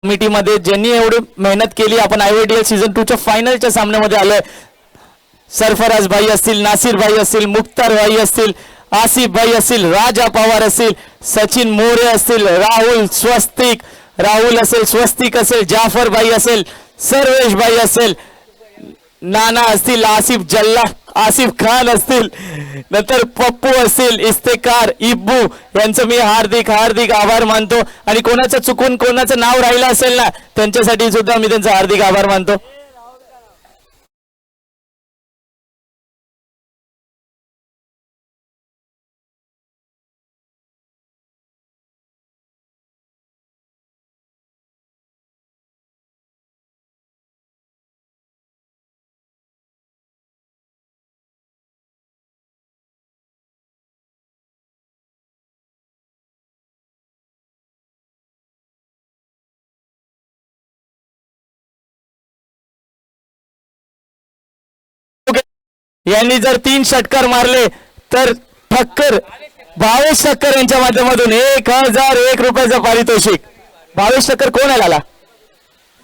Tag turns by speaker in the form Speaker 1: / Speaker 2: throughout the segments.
Speaker 1: कमिटीमध्ये ज्यांनी एवढी मेहनत केली. आपण IYDL सीझन 2 च्या फायनलच्या सामन्यामध्ये आलोय. सरफराज भाई असतील, नासिर भाई असतील, मुख्तार भाई असतील, आसिफ भाई असतील, राजा पवार असतील, सचिन मोरे असतील, राहुल स्वस्तिक, राहुल असेल, स्वस्तिक असेल, जाफर भाई असेल, सर्वेश भाई असेल, नाना असतील, आसिफ खान असतील, नंतर पप्पू असतील, इस्तेकार, इब्बू यांचं मी हार्दिक हार्दिक आभार मानतो. आणि कोणाचं चुकून कोणाचं नाव राहिलं असेल ना त्यांच्यासाठी सुद्धा मी त्यांचा हार्दिक आभार मानतो. यांनी जर 3 षटकार मारले तर ठक्कर भावेश ठक्कर यांच्या माध्यमातून 1001 रुपयाचं पारितोषिक. भावेश ठक्कर कोण आहे लाला?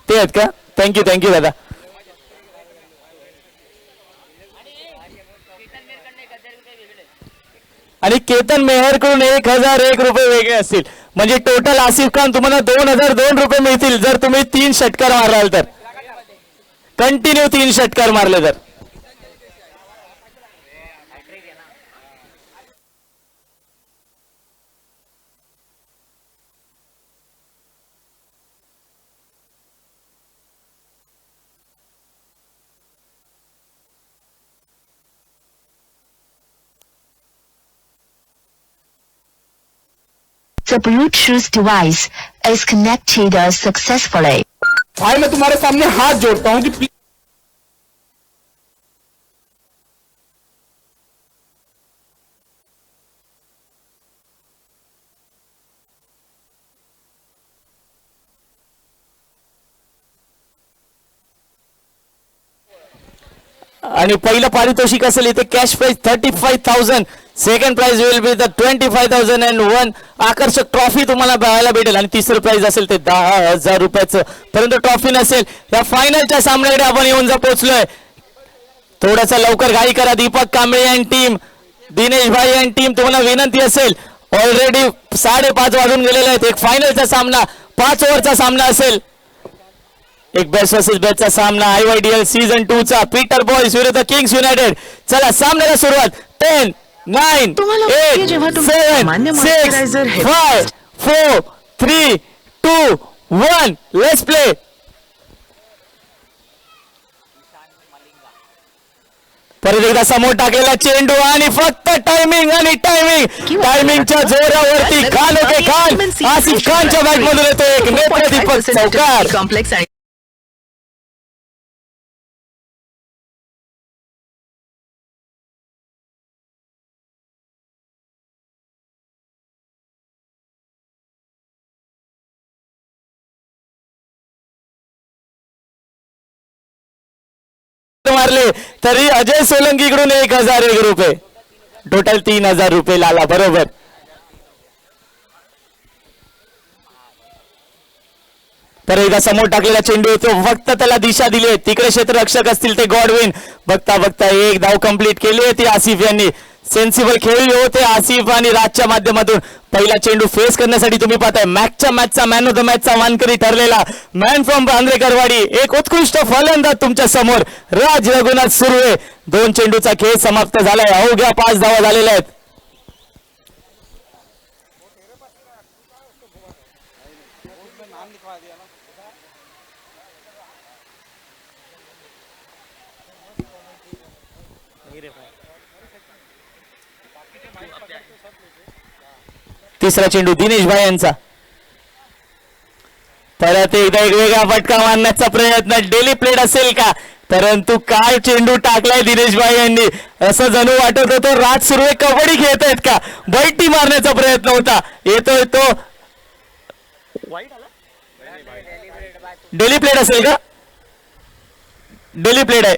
Speaker 1: ते आहेत का? थँक्यू थँक्यू दादा. आणि केतन मेहरकडून 1001 रुपये वेगळे असतील. म्हणजे टोटल आसिफ खान तुम्हाला 2002 रुपये मिळतील जर तुम्ही 3 षटकार मारलाल तर. कंटिन्यू 3 षटकार मारले तर.
Speaker 2: The Bluetooth device is connected successfully.
Speaker 1: भाई मैं तुम्हारे सामने हाथ जोड़ता हूँ कि आणि पहिलं पारितोषिक असेल इथे cash prize 35,000. Second prize will be the 25,001 आकर्षक ट्रॉफी तुम्हाला पाहायला भेटेल. आणि तिसरं प्राइज असेल ते 10,000 रुपयाचं. परंतु ट्रॉफी नसेल. या फायनलच्या सामन्याकडे आपण येऊन पोहोचलोय. थोडासा लवकर घाई करा. दीपक कांबळे अँड टीम, दिनेश भाई अँड टीम, तुम्हाला विनंती असेल. ऑलरेडी 5:30 वाजून गेलेले आहेत. एक फायनलचा सामना 5 ओव्हरचा सामना असेल. एक बेस्ट वर्सेस बेस्टचा सामना IYDL सीझन 2 चा पीटर बॉयज विरुद्ध किंग्स युनायटेड. चला सामन्याला सुरुवात. 10 9 8 7 6 5 4 3 2 1 लेट्स प्ले. परत एकदा समोर टाकलेला चेंडू आणि फक्त टायमिंग आणि टायमिंगच्या जोरावरती खान ओके खान आसिफ खानच्या बॅट मधून येतो एक नेत्रदीपक चौकार. मारले तरी अजय सोलंकीकडून 1001 रुपये. टोटल 3000 रुपये लाला बरोबर. तर एकदा समोर टाकलेला चेंडू येतो. फक्त त्याला दिशा दिली. तिकडे क्षेत्ररक्षक असतील ते गॉडविन. बघता बघता एक धाव कंप्लीट केली होती आसिफ यांनी. सेन्सिबल खेळले होते आसिफ आणि राजच्या माध्यमातून. पहिला चेंडू फेस करण्यासाठी तुम्ही पाहताय मॅचचा मॅन ऑफ द मॅचचा मानकरी ठरलेला मॅन फ्रॉम बांद्रेकरवाडी एक उत्कृष्ट फलंदाज तुमच्या समोर राज रघुनाथ सुर्वे. 2 चेंडूचा खेळ समाप्त झालाय. अवघ्या 5 धावा झालेल्या आहेत. तिसरा चेंडू दिनेश भाई यांचा. परत एकदा एक वेगळा फटका मारण्याचा प्रयत्न. डेली प्लेट असेल का? परंतु काय चेंडू टाकलाय दिनेश भाई यांनी. असं जणू वाटत होतं राज सुर्वे कबड्डी खेळत आहेत का. बैठी मारण्याचा प्रयत्न होता. येतोय तो डेली प्लेट असेल का? डेली प्लेट आहे.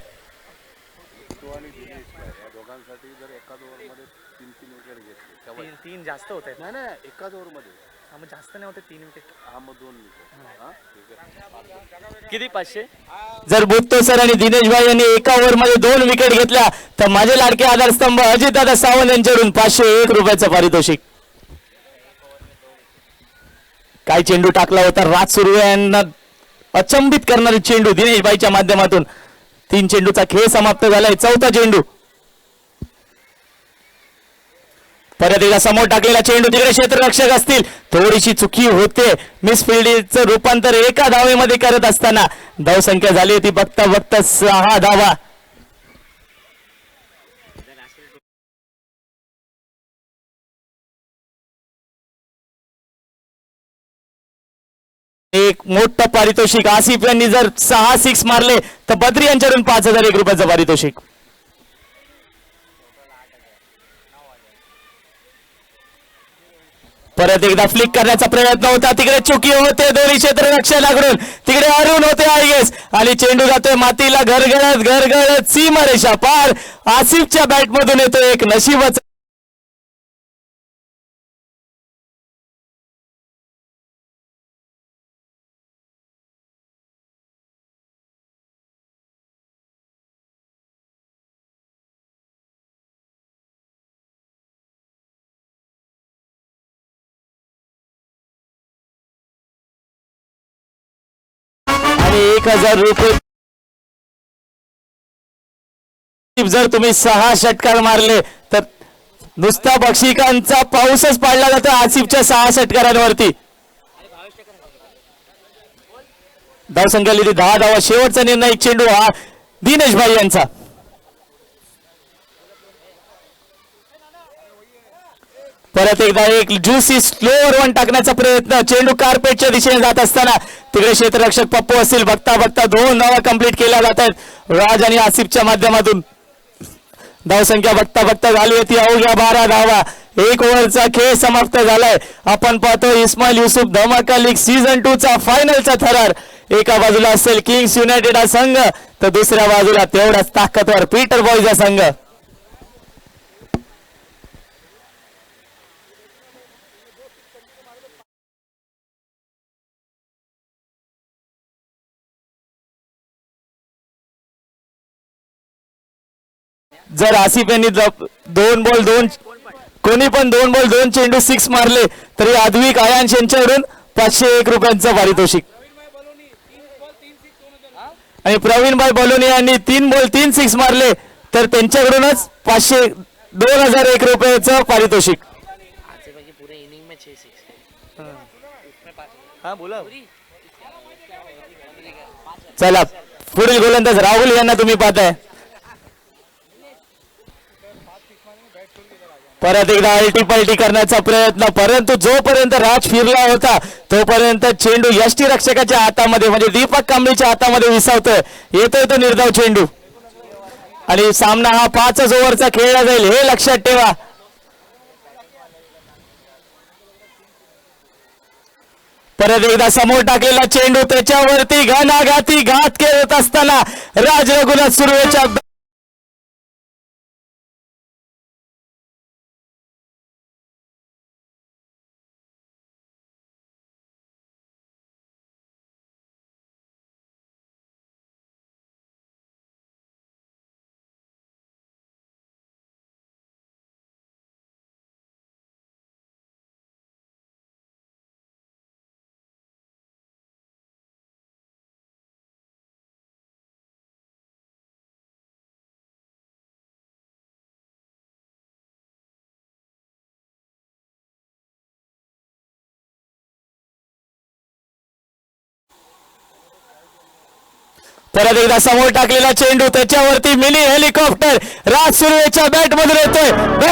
Speaker 3: तीन जास्त होत आहेत ना एकाच ओव्हर मध्ये.
Speaker 1: जास्त नाही होते 3 विकेट. किती 500. जर बुत्तो सर आणि दिनेश भाई यांनी एका ओव्हर मध्ये 2 विकेट घेतल्या तर माझे लाडके आधारस्तंभ अजितदादा सावंत यांच्याकडून 501 रुपयाचं पारितोषिक. काय चेंडू टाकला होता राज सुर्वे यांना अचंबित करणारी चेंडू दिनेश भाईच्या माध्यमातून. 3 चेंडूचा खेळ समाप्त झालाय. चौथा चेंडू. परत एकदा समोर टाकलेला चेंडू तिकडे क्षेत्ररक्षक असतील. थोडीशी चुकी होते. मिस फिल्डिंगचं रूपांतर एका धावेमध्ये करत असताना धावसंख्या झाली होती बघता बघता 6 धावा. एक मोठं पारितोषिक. आसिफ यांनी जर 6 सिक्स मारले तर बद्री यांच्याकडून 5001 रुपयाचं पारितोषिक. परत एकदा फ्लिक करण्याचा प्रयत्न होता. तिकडे चुकी होते दोन्ही क्षेत्ररक्षकाकडून. तिकडे अरुण होते आय गेस आणि चेंडू जातोय मातीला घरगळत सीमारेषा पार. आसिफच्या बॅट मधून येतो एक नशीबच. आणि 1000 रुपये जर तुम्ही 6 षटकार मारले तर नुसता बक्षिकांचा पाऊसच पाडला जातो आसिफच्या 6 षटकारांवरती. धावसंख्या लिहिली 10 धावा. शेवटचा निर्णायक चेंडू हा दिनेश भाई यांचा. परत एकदा एक ज्युसी स्लोअर वन टाकण्याचा प्रयत्न. चेंडू कार्पेटच्या दिशेने जात असताना तिकडे क्षेत्ररक्षक पप्पू असतील. बघता बघता 2 धावा कंप्लीट केल्या जात आहेत राज आणि आसिफच्या माध्यमातून. धावसंख्या बघता बघता झाली होती अवघ्या 12 धावा. 1 ओव्हरचा खेळ समाप्त झालाय. आपण पाहतो इस्माईल युसुफ धमाका लीग सीझन 2 चा फायनलचा थरार. एका बाजूला असेल किंग्स युनायटेड हा संघ तर दुसऱ्या बाजूला तेवढाच ताकदवर पीटर बॉईज हा संघ. जर आसिफ यांनी 2 बॉल 2 कोणी पण 2 बॉल 2 चेंडू 6 मारले तरी आद्विक आयांश यांच्याकडून 501 रुपयांचं पारितोषिक. आणि प्रवीणभाई बलोनी यांनी 3 बॉल 3 सिक्स मारले तर त्यांच्याकडूनच 2001 रुपयाचं पारितोषिक. चला पुढील गोलंदाज राहुल यांना तुम्ही पाहताय. परत एकदा अल्टी पलटी करण्याचा प्रयत्न परंतु जोपर्यंत राज फिरला होता तोपर्यंत चेंडू यष्टी रक्षकाच्या हातामध्ये म्हणजे दीपक कांबळीच्या हातामध्ये विसावतोय. येतोय तो निर्धाव चेंडू आणि सामना हा 5 ओव्हरचा खेळला जाईल हे लक्षात ठेवा. परत एकदा समोर टाकलेला चेंडू त्याच्यावरती घणाघाती घात करत असताना राज रघुनाथ सुर्वेच्या परत एकदा समोर टाकलेला चेंडू त्याच्यावरती मिनी हेलिकॉप्टर राज सुर्वेच्या बॅट मधून येतोय.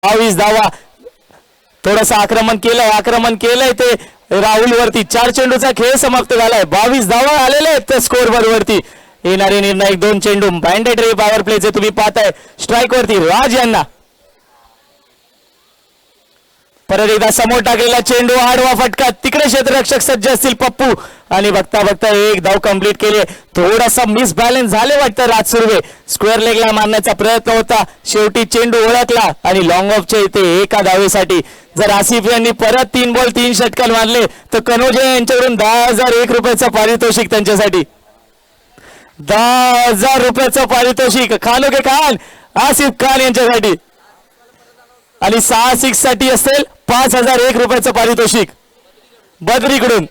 Speaker 1: 22 धावा. थोडस आक्रमण केलंय ते राहुल वरती. 4 चेंडूचा खेळ समाप्त झालाय. 22 धावा आलेल्या आहेत त्या स्कोर वर वरती. येणारे निर्णायक 2 चेंडू मॅन्डेटरी पॉवर प्लेचे तुम्ही पाहताय. स्ट्राईक वरती राज यांना. परत एकदा समोर टाकलेला चेंडू, आडवा फटका. तिकडे क्षेत्ररक्षक सज्ज असतील पप्पू. आणि बघता बघता एक धाव कंप्लीट केली. थोडासा मिस बॅलन्स झाले वाटतं राज सुर्वे. स्क्वेअर लेगला मारण्याचा प्रयत्न होता. शेवटी चेंडू ओळखला आणि लॉंग ऑफच्या इथे एका धावेसाठी जर आसिफ यांनी परत 3 बॉल 3 षटकार मारले तर कनोजे यांच्याकडून 10,001 रुपयाचं पारितोषिक त्यांच्यासाठी. 10,000 रुपयाचं पारितोषिक खानोगे खान, आसिफ खान यांच्यासाठी. आणि 6 6 साठी असेल 5,001 रुपयाचं पारितोषिक बद्रीकडून.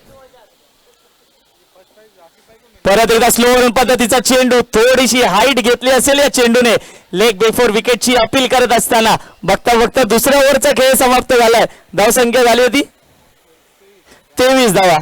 Speaker 1: परत एकदा स्लो पद्धतीचा चेंडू. थोडीशी हाईट घेतली असेल या चेंडूने. लेग बिफोर विकेटची अपील करत असताना बघता बघता दुसऱ्या ओव्हरचा खेळ समाप्त झालाय. धावसंख्या झाली होती 23 धावा.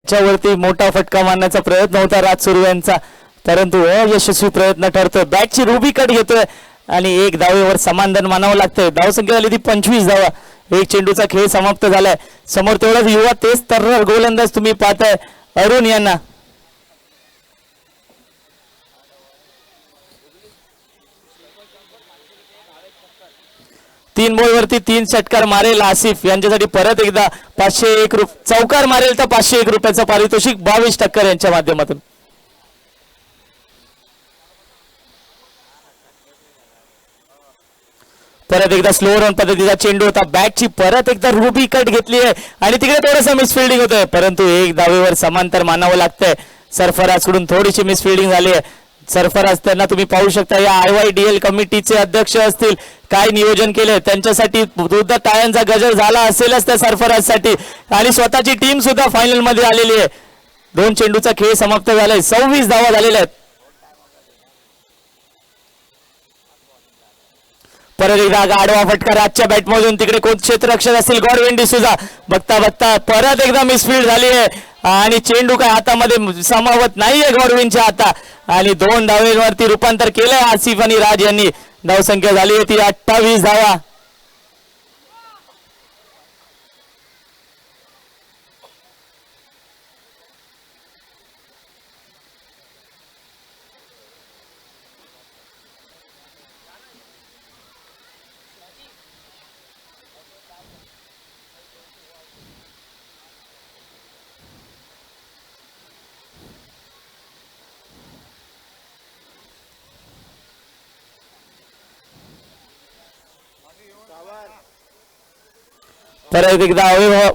Speaker 1: वरती मोठा फटका मारण्याचा प्रयत्न होता राज सुर्वे यांचा, परंतु अयशस्वी प्रयत्न ठरतोय. बॅटची रुबी कट घेतोय आणि एक धावेवर समाधान मानावं लागतंय. धावसंख्या झाली ती 25 धावा. एक चेंडूचा खेळ समाप्त झालाय. समोर तेवढाच युवा तेच तर्रार गोलंदाज तुम्ही पाहताय अरुण यांना. तीन बॉल वरती 3 षटकार मारेल आसिफ यांच्यासाठी. परत एकदा 501 चौकार मारेल तर 501 रुपयाचं पारितोषिक 22 टक्कर यांच्या माध्यमातून. परत एकदा स्लो रन पद्धतीचा चेंडू होता. बॅटची परत एकदा रुबी कट घेतली आहे आणि तिकडे थोडंसं मिसफिल्डिंग होतंय, परंतु एक धावेवर समांतर मानावं लागतंय. सरफराजकडून थोडीशी मिसफिल्डिंग झाली आहे. सरफराज त्यांना तुम्ही पाहू शकता या IYDL कमिटीचे अध्यक्ष असतील, काय नियोजन केले त्यांच्यासाठी सुद्धा टाळ्यांचा गजर झाला असेलच त्या सरफराजसाठी. आणि स्वतःची टीम सुद्धा फायनल मध्ये आलेली आहे. 2 चेंडूचा खेळ समाप्त झालाय. 26 धावा झालेल्या आहेत. परत एकदा आडवा फटका राजच्या बॅटमधून. तिकडे कोण क्षेत्ररक्षक असतील गॉडविन डिसूजा. बघता बघता परत एकदा मिसफील्ड झाली आहे आणि चेंडू काय हातामध्ये समावत नाहीये गॉडविनच्या हाता. आणि 2 धावेवरती रूपांतर केलंय आसिफ आणि राज यांनी. धावसंख्या झाली होती 28 धावा. परत एकदा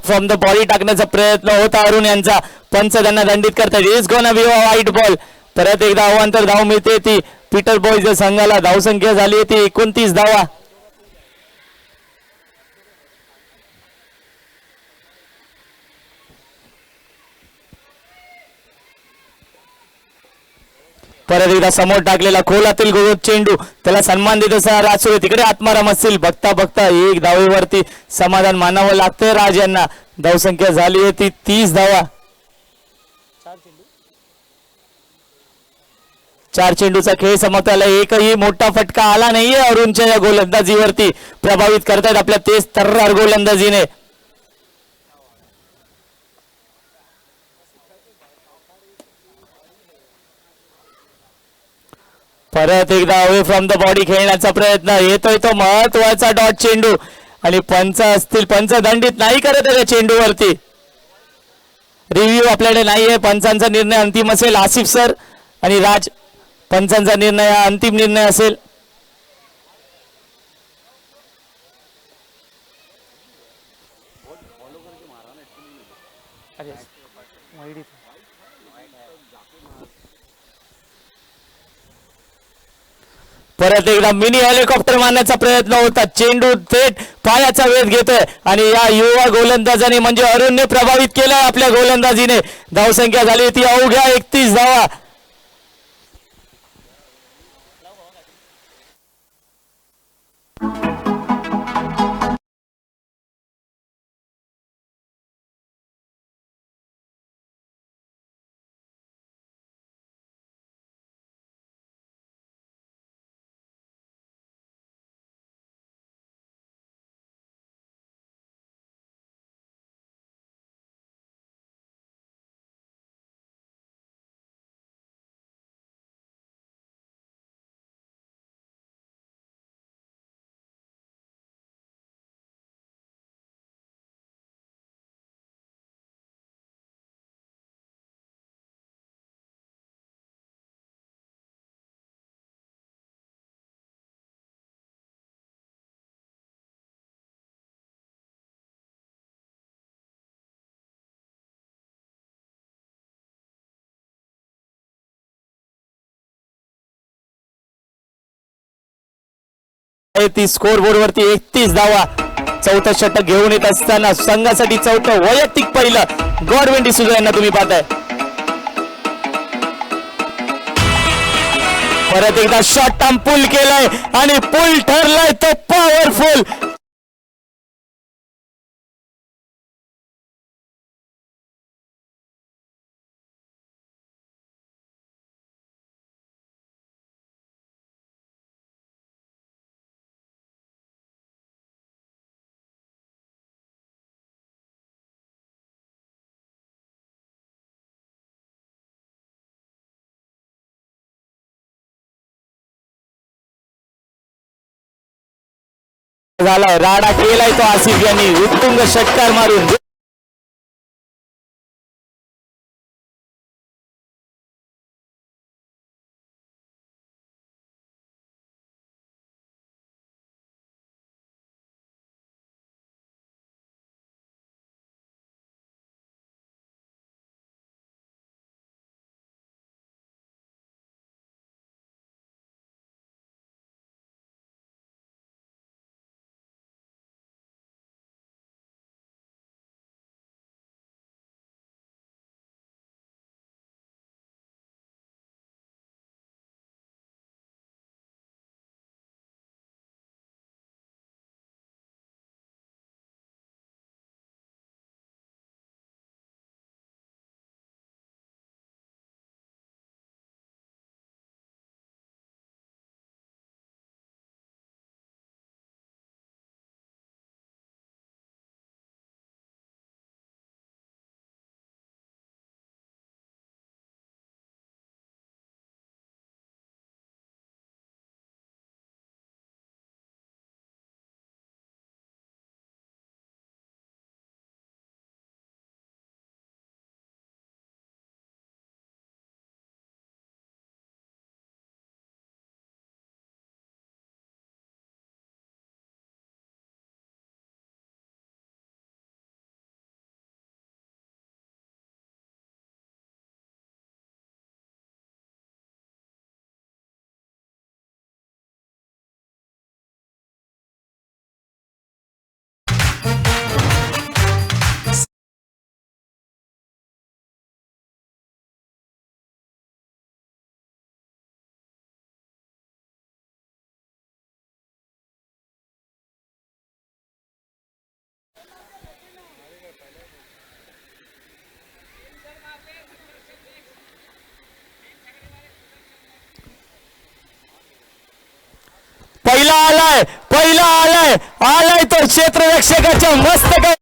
Speaker 1: फ्रॉम द बॉडी टाकण्याचा प्रयत्न होता अरुण यांचा. पंच त्यांना दंडित करतात. इज गोना बी अ वाईट बॉल. परत एकदा अवांतर धाव मिळते ती पीटर बॉईज संघाला. धावसंख्या झाली आहे ती 29 धावा. परत एकदा समोर टाकलेला खोलातील गोल चेंडू त्याला सन्मान देत असा राज तिकडे आत्माराम असतील. बघता बघता एक धावेवरती समाधान मानावं लागतंय राज यांना. धावसंख्या झाली आहे ती 30 धावा. 4 चेंडूचा खेळ समाप्ताला. एकही मोठा फटका आला नाहीये अरुणच्या या गोलंदाजीवरती. प्रभावित करतायत आपल्या तेज तर्रार गोलंदाजीने. परत एकदा अवे फ्रॉम द बॉडी खेळण्याचा प्रयत्न. येतोय तो महत्वाचा डॉट चेंडू आणि पंच असतील. पंच दंडित नाही करत आहे त्या चेंडूवरती. रिव्ह्यू आपल्याकडे नाहीये. पंचांचा निर्णय अंतिम असेल. आसिफ सर आणि राज पंचांचा निर्णय हा अंतिम निर्णय असेल. परत एकदा मिनी हेलिकॉप्टर मारण्याचा प्रयत्न होता. चेंडू थेट पायाचा वेध घेतोय आणि या युवा गोलंदाजाने म्हणजे अरुणने प्रभावित केलाय आपल्या गोलंदाजीने. धावसंख्या झाली ती अवघ्या 31 धावा. ती स्कोर बोर्ड वरती 31 धावा. चौथं षटक घेऊन येत असताना संघासाठी चौथं वैयक्तिक पहिलं गॉडविन डिसूजा यांना तुम्ही पाहताय. परत एकदा शॉर्ट टर्म पुल केलाय आणि पुल ठरलाय तो पॉवरफुल. झालाय राडा केलाय तो आसिफ यांनी उत्तुंग षटकार मारून. पहिला आलाय तर क्षेत्ररक्षकाच्या मस्तक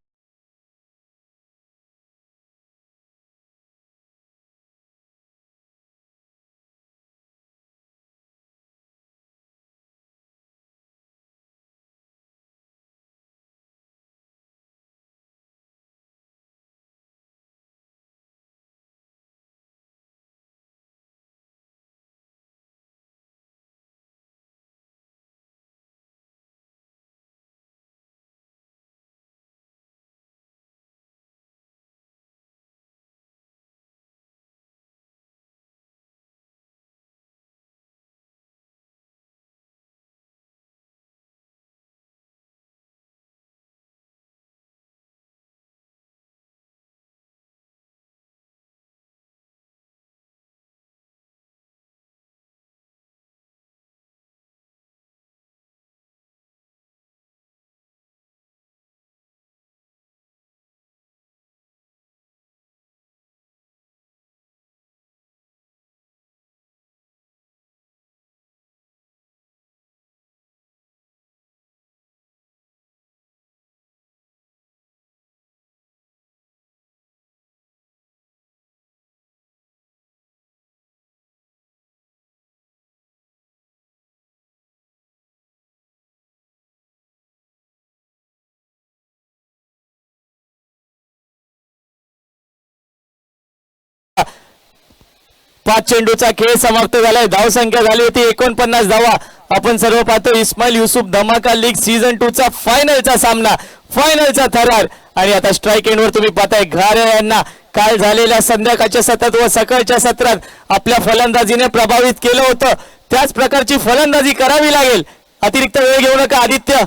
Speaker 1: पाच चेंडूचा खेळ समाप्त झालाय. धावसंख्या झाली होती 49 धावा. आपण सर्व पाहतो इस्माईल युसुफ धमाका लीग सीझन 2 चा फायनलचा सामना, फायनलचा थरार. आणि आता स्ट्राईक एंडवर तुम्ही पाहताय घारे यांना काल झालेल्या संध्याकाळच्या सत्रात व सकाळच्या सत्रात आपल्या फलंदाजीने प्रभावित केलं होतं. त्याच प्रकारची फलंदाजी करावी लागेल. अतिरिक्त वेळ घेऊ नका आदित्य,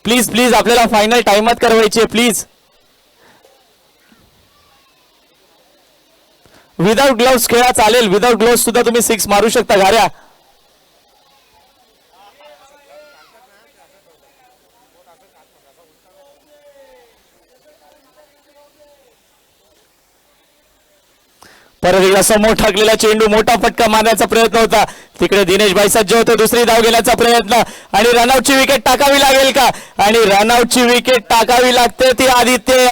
Speaker 1: प्लीज प्लीज. आपल्याला फायनल टाइमात करवायची आहे प्लीज. विदाउट ग्लोव्स खेळा चालेल. विदाउट ग्लोव्स सुद्धा तुम्ही 6 मारू शकता घाऱ्या. परत एकदा समोर टाकलेला चेंडू, मोठा फटका मारण्याचा प्रयत्न होता. तिकडे दिनेश भाई सज्ज होते. दुसरी धाव घेण्याचा प्रयत्न आणि रनआउटची विकेट टाकावी लागेल का? आणि रनआउटची विकेट टाकावी लागते ती आदित्य.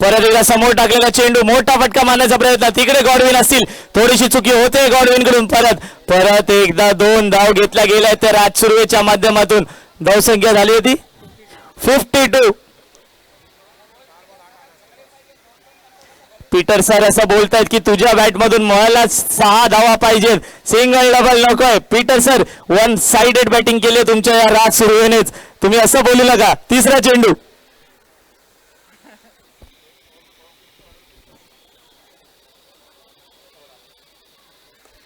Speaker 1: परत एकदा समोर टाकलेला चेंडू, मोठा फटका मारण्याचा प्रयत्न. तिकडे गॉडविन असतील, थोडीशी चुकी होते गॉडविन कडून. परत एकदा 2 धाव घेतल्या गेल्या त्या राज सुर्वेच्या माध्यमातून. धावसंख्या झाली होती 52. पीटर सर असं बोलतायत की तुझ्या बॅट मधून मला 6 धावा पाहिजेत, सिंगल डबल नकोय. Peter sir one sided batting केली तुमच्या या राज सुरुवेनेच, तुम्ही असं बोलू नका. तिसरा चेंडू,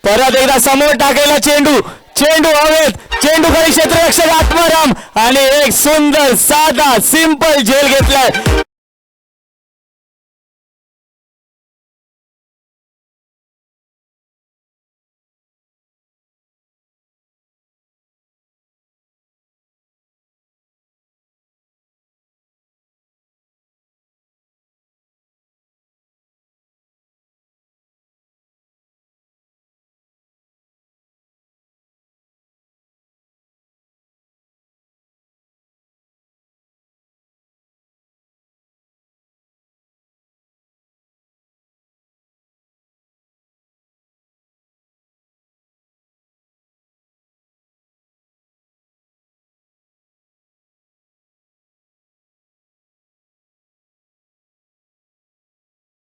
Speaker 1: परत एकदा समोर टाकायला चेंडू, चेंडू हवेत, चेंडू खाली क्षेत्ररक्षक आत्माराम आणि एक सुंदर साधा सिंपल झेल घेतलाय.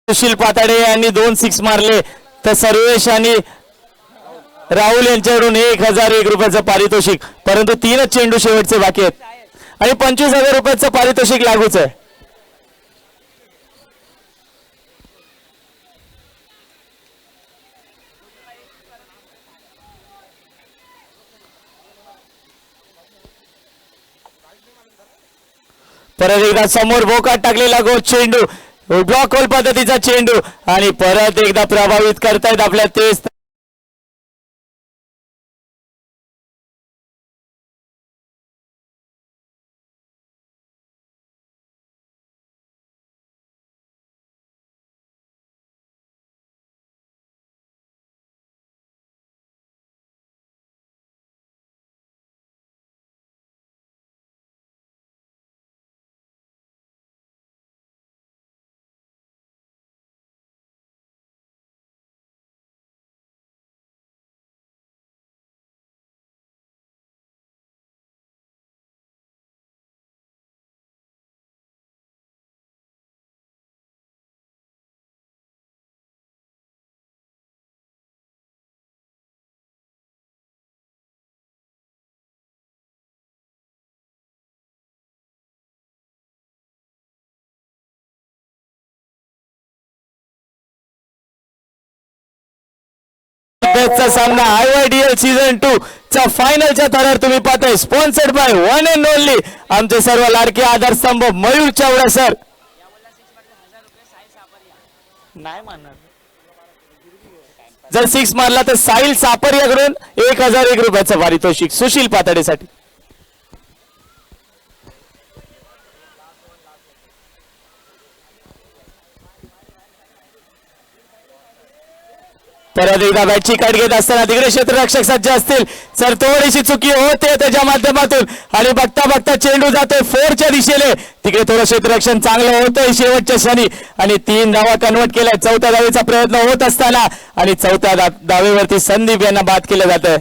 Speaker 1: सुशील पाताडे यांनी 2 सिक्स मारले, तर सर्वेश आणि राहुल यांच्याकडून 1001 रुपयाचं पारितोषिक. परंतु 3च चेंडू शेवटचे बाकी आहेत आणि 25,000 रुपयाचं पारितोषिक लागूच आहे. परत एकदा समोर बोकाट टाकलेला गो चेंडू, ब्लॉक होल पद्धतीचा चेंडू आणि परत एकदा प्रभावित करतायत आपल्या तेज. सामना IYDL सीझन 2 चा फायनलच्या थरावर तुम्ही पाहताय. Sponsored by one and only आमचे सर्व लाडके आधारस्तंभ मयूर चावडा सर. नाही मानणार, जर 6 मारला तर साहिल सापरियाकडून 1001 रुपयाचं पारितोषिक सुशील पाताडेसाठी. परत एकदा बॅटची काट घेत असताना तिकडे क्षेत्ररक्षक सज्ज असतील, सर थोडीशी चुकी होते त्याच्या माध्यमातून आणि बघता बघता चेंडू जातोय 4च्या दिशेने. तिकडे थोडं क्षेत्ररक्षण चांगलं होतंय शेवटच्या क्षणी आणि 3 धावा कन्वर्ट केलाय. 4थ्या धावेचा प्रयत्न होत असताना आणि 4थ्या धावेवरती संदीप यांना बाद केलं जातंय.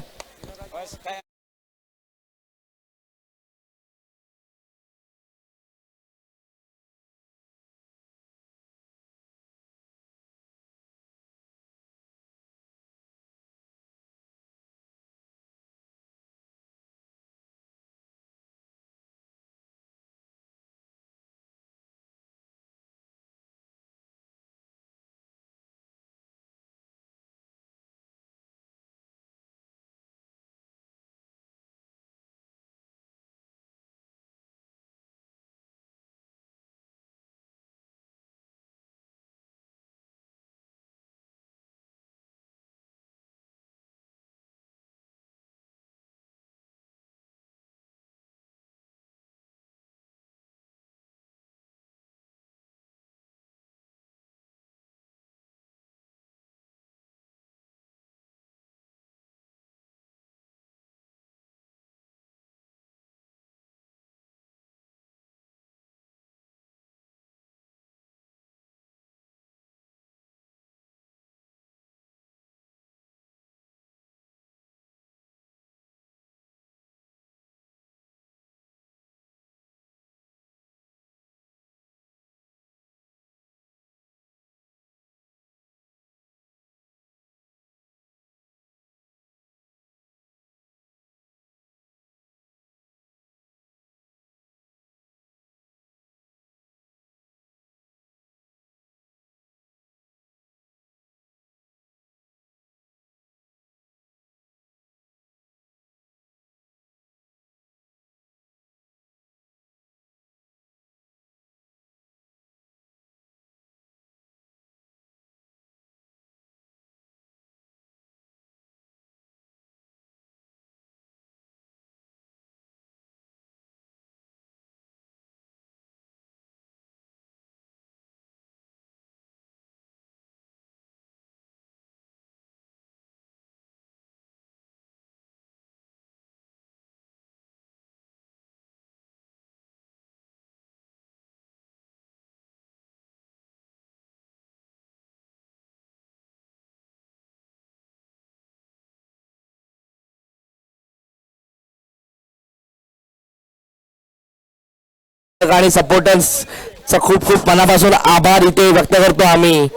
Speaker 3: आणि सपोर्टर्सचा खूप खूप मनापासून आभार इथे व्यक्त करतो आम्ही.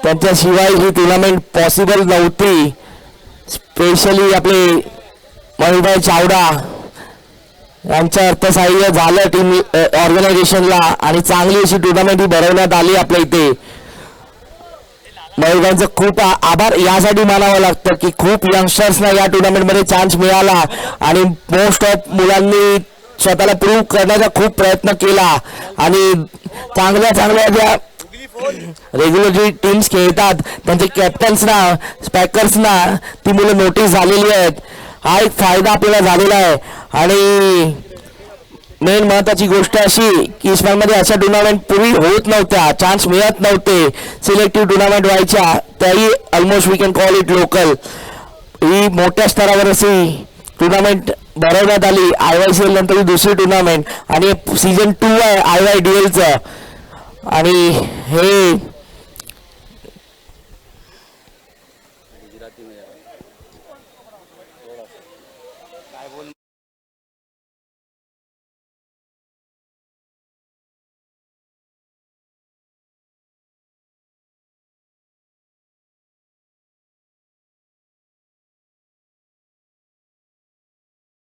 Speaker 3: त्यांच्याशिवाय ही टुर्नामेंट पॉसिबल नव्हती. स्पेशली आपले मयूरभाई चावडा यांचं अर्थसहाय्य झालं टीम ऑर्गनायझेशनला आणि चांगली अशी टुर्नामेंट ही भरवण्यात आली आपल्या इथे. मयूरभाईंचं खूप आभार यासाठी मानावं लागतं की खूप यंगस्टर्सना या टुर्नामेंटमध्ये चान्स मिळाला आणि मोस्ट ऑफ मुलांनी स्वतःला प्रूव्ह करण्याचा खूप प्रयत्न केला आणि चांगल्या चांगल्या ज्या रेग्युलर जी टीम्स खेळतात त्यांचे कॅप्टन्सना स्पॅकर्सना ती मुलं नोटीस झालेली आहेत. हा एक फायदा आपल्याला झालेला आहे आणि मेन महत्वाची गोष्ट अशी की इस्माईलमध्ये अशा टुर्नामेंट पूर्वी होत नव्हत्या. चान्स मिळत नव्हते. सिलेक्टिव्ह टुर्नामेंट व्हायच्या त्याही almost we can call it local. ही मोठ्या स्तरावर अशी टुर्नामेंट भरवण्यात आली. IYCL नंतर ही दुसरी टुर्नामेंट आणि सीझन 2 आहे IYDLचं आणि हे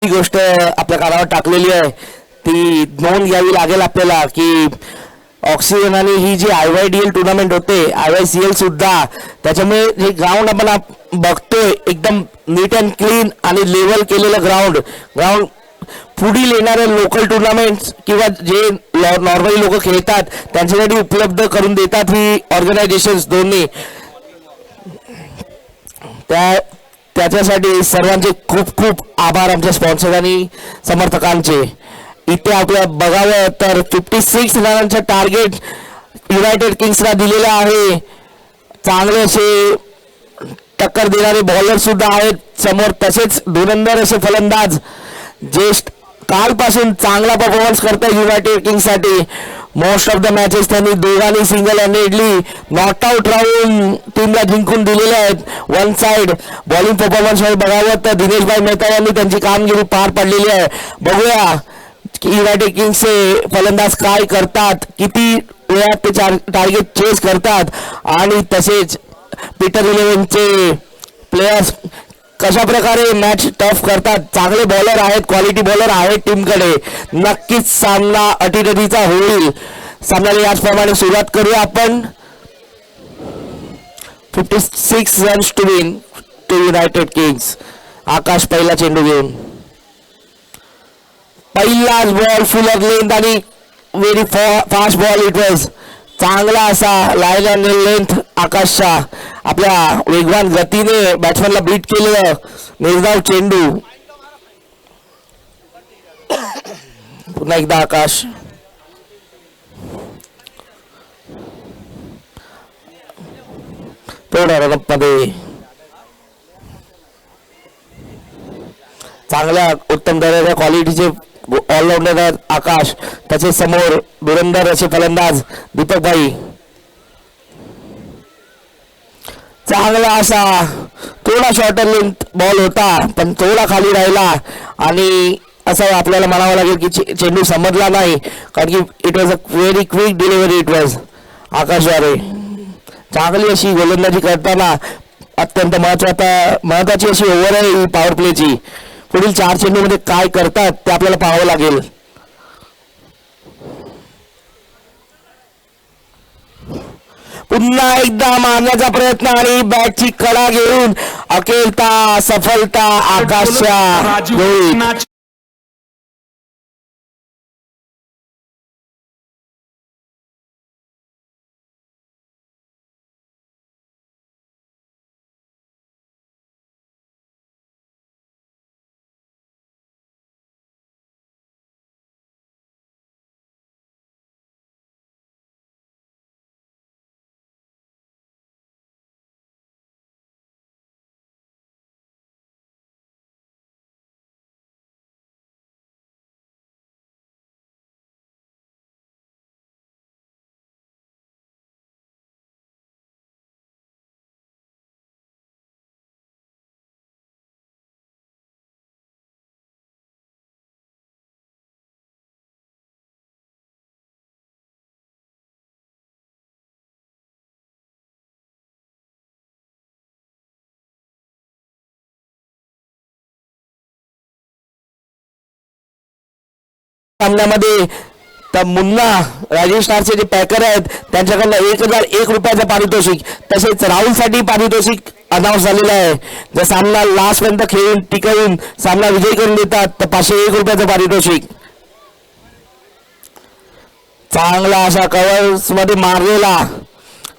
Speaker 3: ही गोष्ट आपल्या कानावर टाकलेली आहे ती नोंद घ्यावी लागेल आपल्याला की ऑक्सिजन आणि ही जी IYDL टुर्नामेंट होते IYCL सुद्धा त्याच्यामुळे जे ग्राउंड आपण बघतोय एकदम नीट अँड क्लीन आणि लेवल केलेलं ग्राउंड पुढील येणाऱ्या लोकल टुर्नामेंट्स किंवा जे नॉर्मली लोक खेळतात त्यांच्यासाठी उपलब्ध करून देतात ही ऑर्गनायझेशन्स दोन्ही. त्याच्यासाठी सर्वांचे खूप खूप आभार आमच्या स्पॉन्सर आणि समर्थकांचे. इथे आपल्या बघावं तर 56 रनांचं टार्गेट युनायटेड किंग्सला दिलेलं आहे. चांगले असे टक्कर देणारे बॉलर सुद्धा आहेत समोर, तसेच धुरंधर असे फलंदाज जे कालपासून चांगला परफॉर्मन्स करतात युनायटेड किंग्ससाठी. मोस्ट ऑफ द मॅचेस त्यांनी दोघांनी सिंगल हँडेडली नॉट आउट राहून टीमला जिंकून दिलेले आहेत. वन साइड बॉलिंग परफॉर्मन्समध्ये बघावं तर दिनेशभाई मेहता यांनी त्यांची कामगिरी पार पाडलेली आहे. बघूया की युनायटेड किंग्सचे फलंदाज काय करतात, किती वेळा ते टार्गेट चेस करतात आणि तसेच पीटर इलेव्हनचे प्लेयर्स कशा प्रकारे मॅच टफ करतात. चांगले बॉलर आहेत, क्वालिटी बॉलर आहेत टीमकडे. नक्कीच सामना अटीतटीचा होईल. सामन्याला याचप्रमाणे सुरुवात करूया आपण. 56 runs to win to united kings. Akash पहिला चेंडू घेऊन पहिलाच बॉल फुलर लेंथ आणि very fast ball it was. चांगला असा लाईन अँड लेंथ आकाशच्या आपल्या वेगवान गतीने बॅट्समॅनला बीट केलं. निर्धाव चेंडू पुन्हा एकदा आकाश. थोड्या रनअपमध्ये चांगल्या उत्तम दर्जाच्या क्वालिटीचे ऑलराऊंडर आहेत आकाश. त्याचे समोर धुरंधर असे फलंदाज दीपकभाई. चांगला असा थोडा शॉर्टर लेंथ बॉल होता पण थोडा खाली राहिला आणि असं आपल्याला म्हणावं लागेल की चेंडू समजला नाही कारण की it was a very quick delivery it was आकाशद्वारे. चांगली अशी गोलंदाजी करताना अत्यंत महत्वाची अशी ओव्हर आहे ही पॉवर प्लेची. पुढील 4 चेंडूमध्ये काय करतात ते आपल्याला पाहावं लागेल. पुन्हा एकदा मारण्याचा प्रयत्न आणि बॅटची कडा घेऊन अखेरता सफलता आकाशच्या. सामन्यामध्ये तर मुन्ना राजेश नारचे जे पॅकर आहेत त्यांच्याकडनं 1001 रुपयाचं पारितोषिक, तसेच राहुलसाठी पारितोषिक अनाऊन्स झालेलं आहे. जर सामना लास्ट पर्यंत खेळून टिकवून सामना विजयी करून देतात तर 501 रुपयाचं पारितोषिक. चांगला अशा कव्हर्स मध्ये मारलेला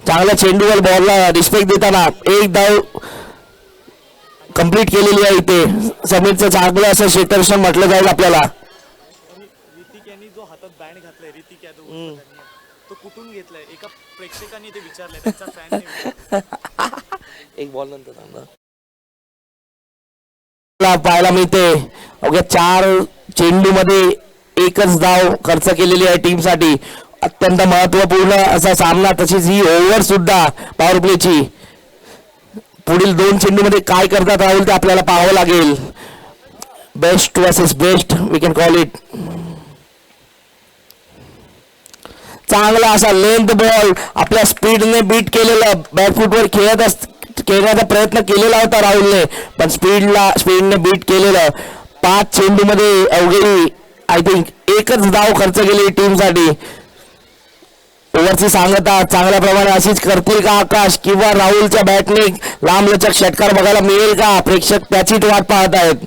Speaker 3: चांगल्या चेंडूवर बॉलला रिस्पेक्ट देताना एक धाव कंप्लीट केलेली आहे. इथे समीरचं चांगलं असं क्षेत्ररक्षण म्हटलं जाईल आपल्याला.
Speaker 4: ऋतिक यांनी जो हातात बँड घातलाय, ऋतिक यादव उर्फ त्यांनी, तो कुठून घेतलाय? एका प्रेक्षकांनी ते विचारलंय, त्यांचा फॅन.
Speaker 3: एक बॉल नंतर पाहायला मिळते अवघ्या 4 चेंडू मध्ये एकच धाव खर्च केलेली आहे टीमसाठी. अत्यंत महत्वपूर्ण असा सामना, तशीच ही ओव्हर सुद्धा पॉवर प्लेची. पुढील 2 चेंडू मध्ये काय करतात राहुल ते आपल्याला पाहावं लागेल. Best versus best we can call it. चांगला असा लेंथ बॉल आपल्या स्पीडने बीट केलेला, बॅकफुटवर खेळण्याचा प्रयत्न केलेला होता राहुलने, पण स्पीडने बीट केलेलं. 5 चेंडू मध्ये अवघी आय थिंक एकच धाव खर्च केली टीमसाठी. ओव्हरची सांगता चांगल्या प्रमाणे अशीच करतील का आकाश, किंवा राहुलच्या बॅटने लांबलचक षटकार बघायला मिळेल का? प्रेक्षक त्याचीच वाट पाहत आहेत.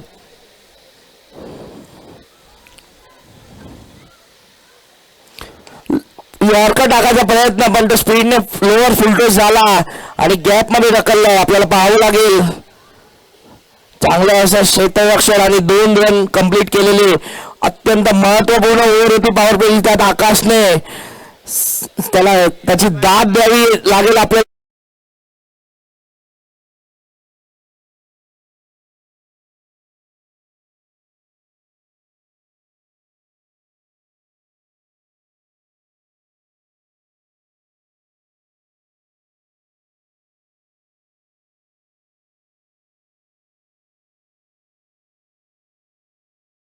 Speaker 3: यॉर्कर टाकायचा प्रयत्न, पण तो स्पीडने फ्लोअर फुलटोस झाला आणि गॅप मध्ये ढकललाय. आपल्याला पाहावं लागेल. चांगलं असं क्षेत्ररक्षण आणि 2 रन कंप्लीट केलेले. अत्यंत महत्वपूर्ण ओव्हर होती पॉवर प्ले. त्यात आकाशने त्याला त्याची दाद द्यावी लागेल आपल्याला.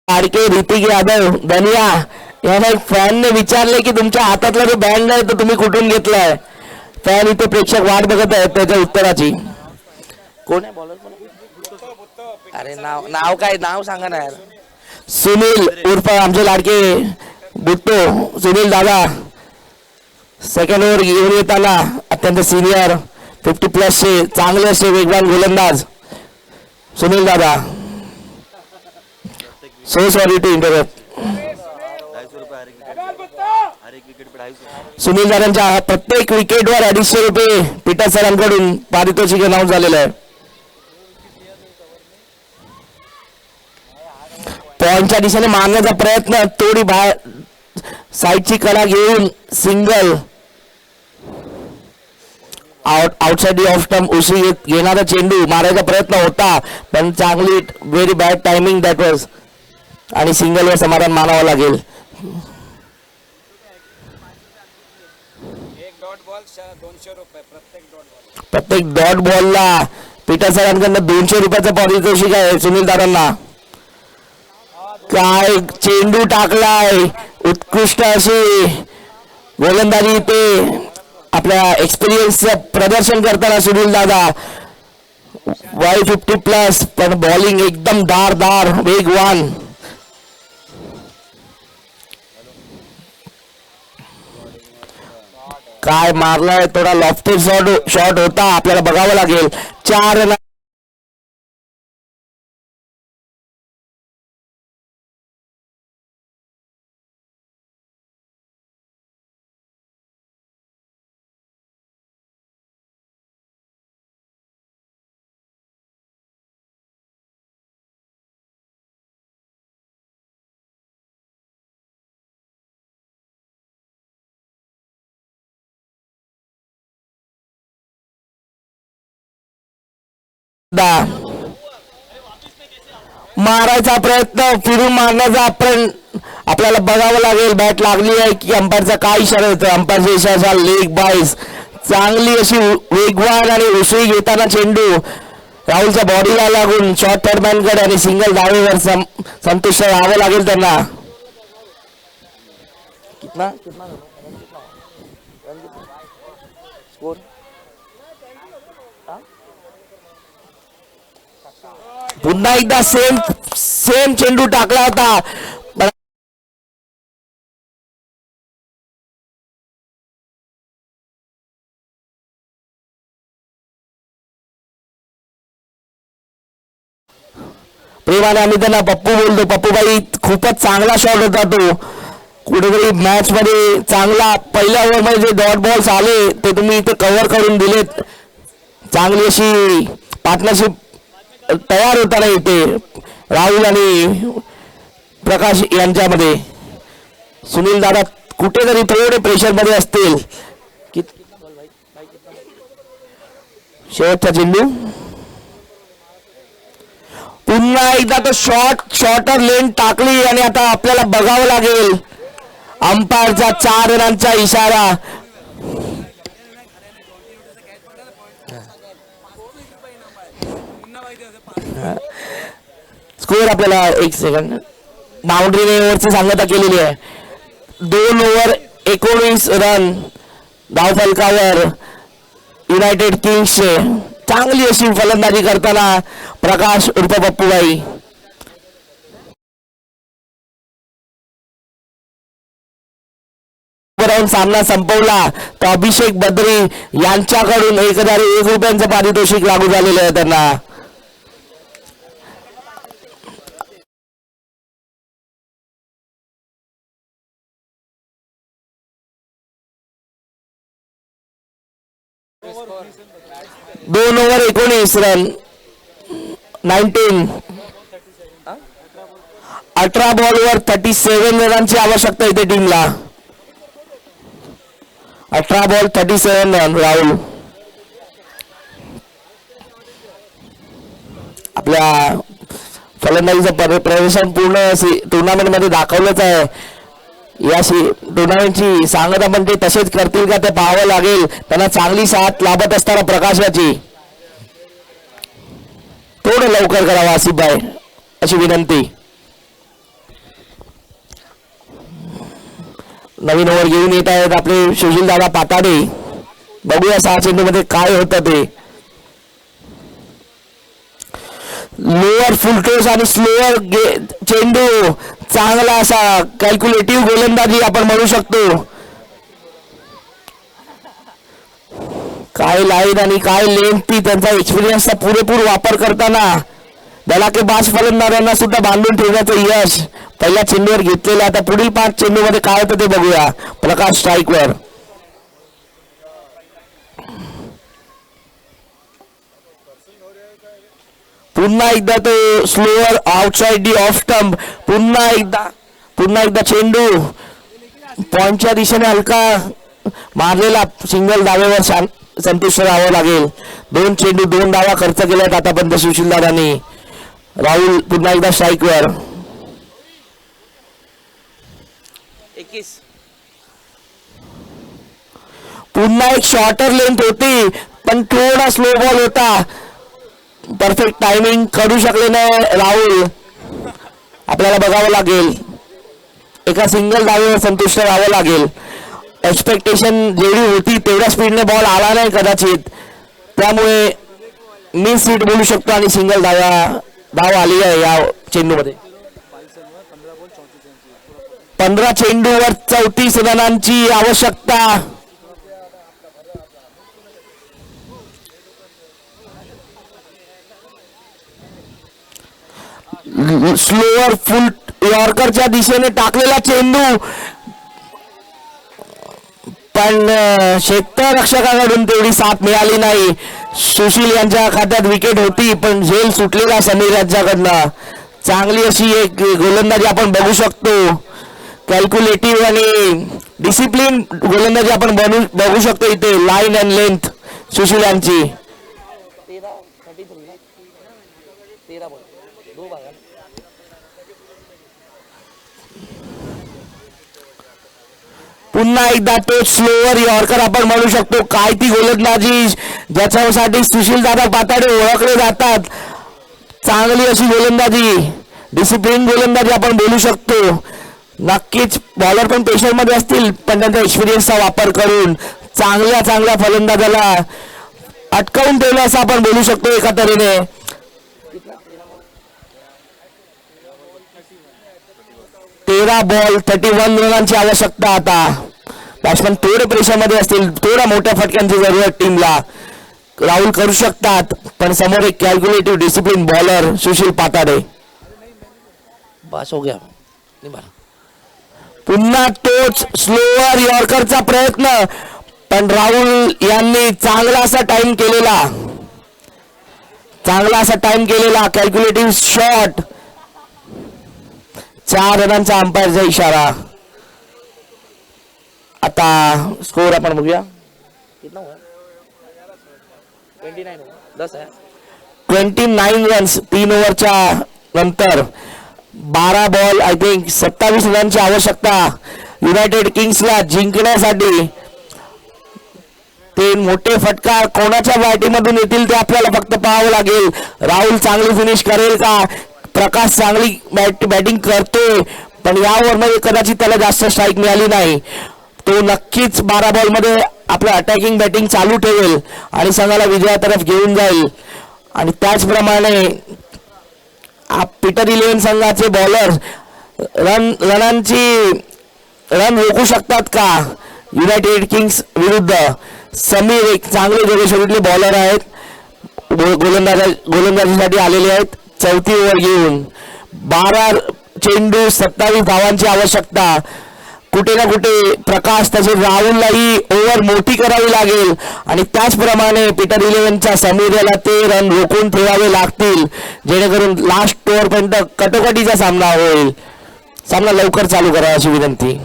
Speaker 3: लाडके ऋतिक यादव धनिया याने फॅनने विचारले की तुमच्या हातातला जो बँड आहे तो तुम्ही कुठून घेतलाय. फॅन इथे प्रेक्षक वाट बघत आहेत त्याच्या उत्तराची. कोण आहे बॉलर? अरे नाव काय, नाव सांगा ना यार. सुनील उर्फ आमचे लाडके बुट्टो सुनील दादा. सेकंड ओव्हर घेऊन येताना अत्यंत सिनियर 50+ चे चांगले असे वेगवान गोलंदाज सुनील दादा. So sorry to interrupt. Sunil दादांच्या प्रत्येक विकेटवर 250 रुपये पीटर सरांकडून पारितोषिक अनाऊन्स झालेलं आहे. पॉइंटच्या दिशेने मारण्याचा प्रयत्न, थोडी बाहेर साईडची कला घेऊन सिंगल. आउटसाइड ऑफ स्टंप उशी घेणारा चेंडू मारायचा प्रयत्न होता, पण चांगली very bad timing that was, आणि सिंगलवर समाधान मानावं लागेल. प्रत्येक डॉट बॉलला पीटर सरांकडनं 200 रुपयाचं पारितोषिक आहे सुनील दादांना. काय चेंडू टाकलाय, उत्कृष्ट अशी गोलंदाजी ते आपल्या एक्सपिरियन्सचं प्रदर्शन करताना सुनील दादा. 50+, पण बॉलिंग एकदम धारदार वेगवान. काय मारलाय, थोडा लॉफ्टेड शॉट होता, आपल्याला बघावं लागेल. 4 रन मारायचा प्रयत्न, फिरून मारण्याचा आपण आपल्याला बघावं लागेल. बॅट लागली आहे की अंपायरचा काय इशारा होतो. अंपायरचा इशारा लेग बाईस. चांगली अशी वेगवान आणि उसळी घेताना चेंडू राहुलच्या बॉडीला लागून शॉर्ट थर्डमॅनकडे आणि सिंगल धावेवर संतुष्ट राहावं लागेल त्यांना. कितना स्कोर पुन्हा एकदा सेम चेंडू टाकला होता. प्रेमाने आम्ही त्यांना पप्पू बोलतो. पप्पूबाई खूपच चांगला शॉट होता तो. कुठेतरी मॅच मध्ये चांगला पहिल्या ओव्हर मध्ये जे डॉट बॉल्स आले ते तुम्ही इथे कव्हर करून दिलेत. चांगली अशी पार्टनरशिप तयार होताना इथे राहुल आणि प्रकाश यांच्यामध्ये. सुनील दादा कुठेतरी थोडे प्रेशर मध्ये असतील. शेवटचा चेंडू पुन्हा एकदा तो शॉर्टर लेन टाकली आणि आता आपल्याला बघावं लागेल. अंपायरचा 4 रनांचा इशारा. स्कोर आपल्याला 1 सेकंड बाउंड्रीने ओव्हरची सांगता केलेली आहे. 2 ओव्हर 19 रन धावफलकावर युनायटेड किंग्सचे. चांगली अशी फलंदाजी करताना प्रकाश उर्फ पप्पूबाई. सामना संपवला तर अभिषेक बद्री यांच्याकडून 1001 रुपयांचं पारितोषिक लागू झालेलं आहे त्यांना. दोन ओव्हर 19 रन 18 बॉलवर 37 रनांची आवश्यकता इथे टीमला. 18 बॉल 37 रन. राहुल आपल्या फलंदाजीचं प्रदर्शन पूर्ण टुर्नामेंट मध्ये दाखवलंच आहे. या टुर्नामेंटची सांगता पण ते तसेच करतील का ते पाहावं लागेल. त्यांना चांगली साथ लाभत असताना प्रकाशाची. थोडं लवकर करावं आसिफभाई अशी विनंती. नवीन ओव्हर घेऊन येत आहेत आपले सुशील दादा पाताडे. बघूया 6 चेंडू मध्ये काय होतं ते. लोअर फुलटोस आणि स्लोअर चेंडू. चांगला असा कॅल्क्युलेटिव्ह गोलंदाजी आपण म्हणू शकतो. काय लाईन आणि काय लेंथ त्यांचा एक्सपिरियन्सचा पुरेपूर वापर करताना दलाकेबाज फलंदाजांना सुद्धा बांधून ठेवण्याचं यश पहिल्या चेंडूवर घेतलेलं. आता पुढील 5 चेंडू मध्ये काय होतं ते बघूया. प्रकाश स्ट्राईकवर. पुन्हा एकदा तो slower outside the off stump. पुन्हा एकदा चेंडू पॉइंटच्या दिशेने हलका मारलेला. सिंगल धावेवर संतुष्ट राहावं लागेल. 2 चेंडू 2 धावा खर्च केल्यात आतापर्यंत सुशील दादांनी. राहुल पुन्हा एकदा स्ट्राईकवर. 21 पुन्हा एक शॉर्टर लेंथ होती पण थोडा स्लो बॉल होता. परफेक्ट टायमिंग करू शकले नाही राहुल. आपल्याला बघावं लागेल. एका सिंगल धावेवर संतुष्ट राहावं लागेल. एक्सपेक्टेशन जेवढी होती तेवढ्या स्पीडने बॉल आला नाही कदाचित. त्यामुळे मी सीट बोलू शकतो आणि सिंगल धाव आली आहे या चेंडूमध्ये. 15 चेंडूवर 34 रनांची आवश्यकता. स्लोअर फुल यॉर्करच्या दिशेने टाकलेला चेंडू पण क्षेत्ररक्षकाकडून तेवढी साथ मिळाली नाही. सुशील यांच्या खात्यात विकेट होती पण झेल सुटलेला समीर यांच्याकडनं. चांगली अशी एक गोलंदाजी आपण बघू शकतो. कॅल्क्युलेटिव्ह आणि डिसिप्लिन गोलंदाजी आपण बघू शकतो इथे. लाईन अँड लेंथ सुशील यांची. पुन्हा एकदा तो स्लोअर यॉर्कर आपण म्हणू शकतो. काय ती गोलंदाजी ज्याच्यासाठी सुशील दादा पाताडे ओळखले जातात. चांगली अशी गोलंदाजी डिसिप्लिन गोलंदाजी आपण बोलू शकतो. नक्कीच बॉलर पण प्रेशरमध्ये असतील पण त्यांचा एक्सपिरियन्सचा वापर करून चांगल्या फलंदाजाला अटकावून ठेवलं असं आपण बोलू शकतो एका तऱ्हेने. 13 बॉल 31 रनांची आवश्यकता. आता बॅट्समन थोडे प्रेशरमध्ये असतील. थोड्या मोठ्या फटक्यांची जरूरत टीमला. राहुल करू शकतात पण समोर एक calculative discipline bowler Sushil Patade. बस हो गया पुन्हा तोच स्लोअर यॉर्करचा प्रयत्न, पण राहुल यांनी चांगला असा टाइम केलेला कॅल्क्युलेटिव्ह शॉट. 4 रनांचा अंपायरचा इशारा. आता स्कोर आपण बघूया. 29 रन्स 3 ओव्हरच्या नंतर. 12 बॉल आय थिंक 27 रनची आवश्यकता युनायटेड किंग्सला जिंकण्यासाठी. 3 मोठे फटका कोणाच्या बॅटिंगमधून येतील ते आपल्याला फक्त पाहावं लागेल. राहुल चांगली फिनिश करेल का? प्रकाश चांगली बॅटिंग करतोय, पण या ओव्हरमध्ये कदाचित त्याला जास्त स्ट्राईक मिळाली नाही. तो नक्कीच 12 बॉलमध्ये आपलं अटॅकिंग बॅटिंग चालू ठेवेल आणि संघाला विजयातरफ घेऊन जाईल. आणि त्याचप्रमाणे पीटर इलेव्हन संघाचे बॉलर रन रोखू शकतात का युनायटेड किंग्स विरुद्ध? समीर एक चांगले जोगेश्वरीतले बॉलर आहेत, गोलंदाजीसाठी आलेले आहेत. 4थी ओव्हर घेऊन 12 चेंडू 27 धावांची आवश्यकता. कुठे ना कुठे प्रकाश तसेच राहुललाही ओव्हर मोठी करावी लागेल आणि त्याचप्रमाणे पीटर इलेव्हनच्या समीर याला ते रन रोखून ठेवावे लागतील, जेणेकरून लास्ट ओव्हरपर्यंत कटोकटीचा सामना होईल. सामना लवकर चालू करा अशी विनंती.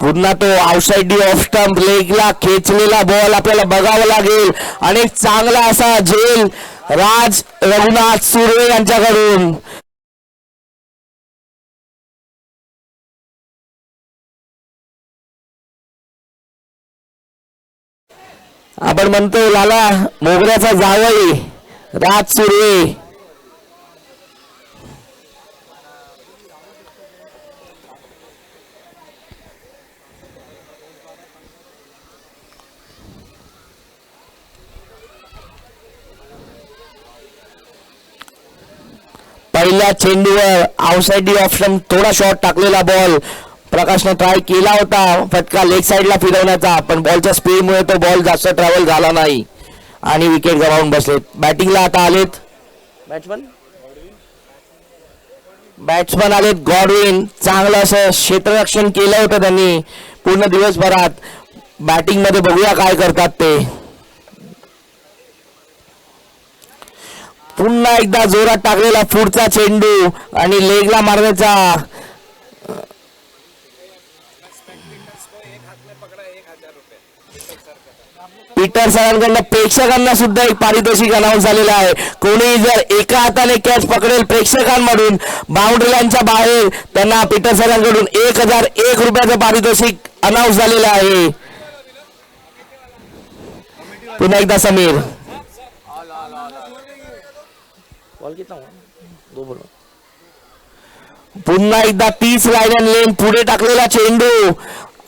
Speaker 3: पुन्हा तो आउटसाइड डी ऑफ स्टंप लेगला खेचलेला बॉल आपल्याला बघावा लागेल आणि चांगला असा झेल राज रघुनाथ सुर्वे यांच्याकडून. आपण म्हणतो लाला मोगऱ्याचा जावई राज सुर्वे. पहिल्या चेंडूवर आउटसाइड डी ऑप्शन थोडा शॉट टाकलेला बॉल प्रकाशने ट्राय केला होता फटका लेग साइडला फिरवण्याचा, पण बॉलच्या स्पीडमुळे तो बॉल जास्त ट्रॅव्हल झाला नाही आणि विकेट गमावून बसलेत. बॅटिंगला आता आलेत बॅट्समन आलेत गॉडविन. चांगलं असं क्षेत्ररक्षण केलं होतं त्यांनी पूर्ण दिवसभरात. बॅटिंग मध्ये बघूया काय करतात ते. पुन्हा एकदा जोरात टाकलेला पुढचा चेंडू आणि लेगला मारण्याचा. पीटर सरांकडनं प्रेक्षकांना सुद्धा एक पारितोषिक अनाऊन्स झालेलं आहे. कोणी जर एका हाताने कॅच पकडेल प्रेक्षकांमधून बाउंड्री लाईनच्या बाहेर, त्यांना पीटर सरांकडून 1001 रुपयाचं पारितोषिक अनाऊन्स झालेलं आहे. पुन्हा एकदा समीर. पुन्हा एकदा 30 लाईन लेन पुढे टाकलेला चेंडू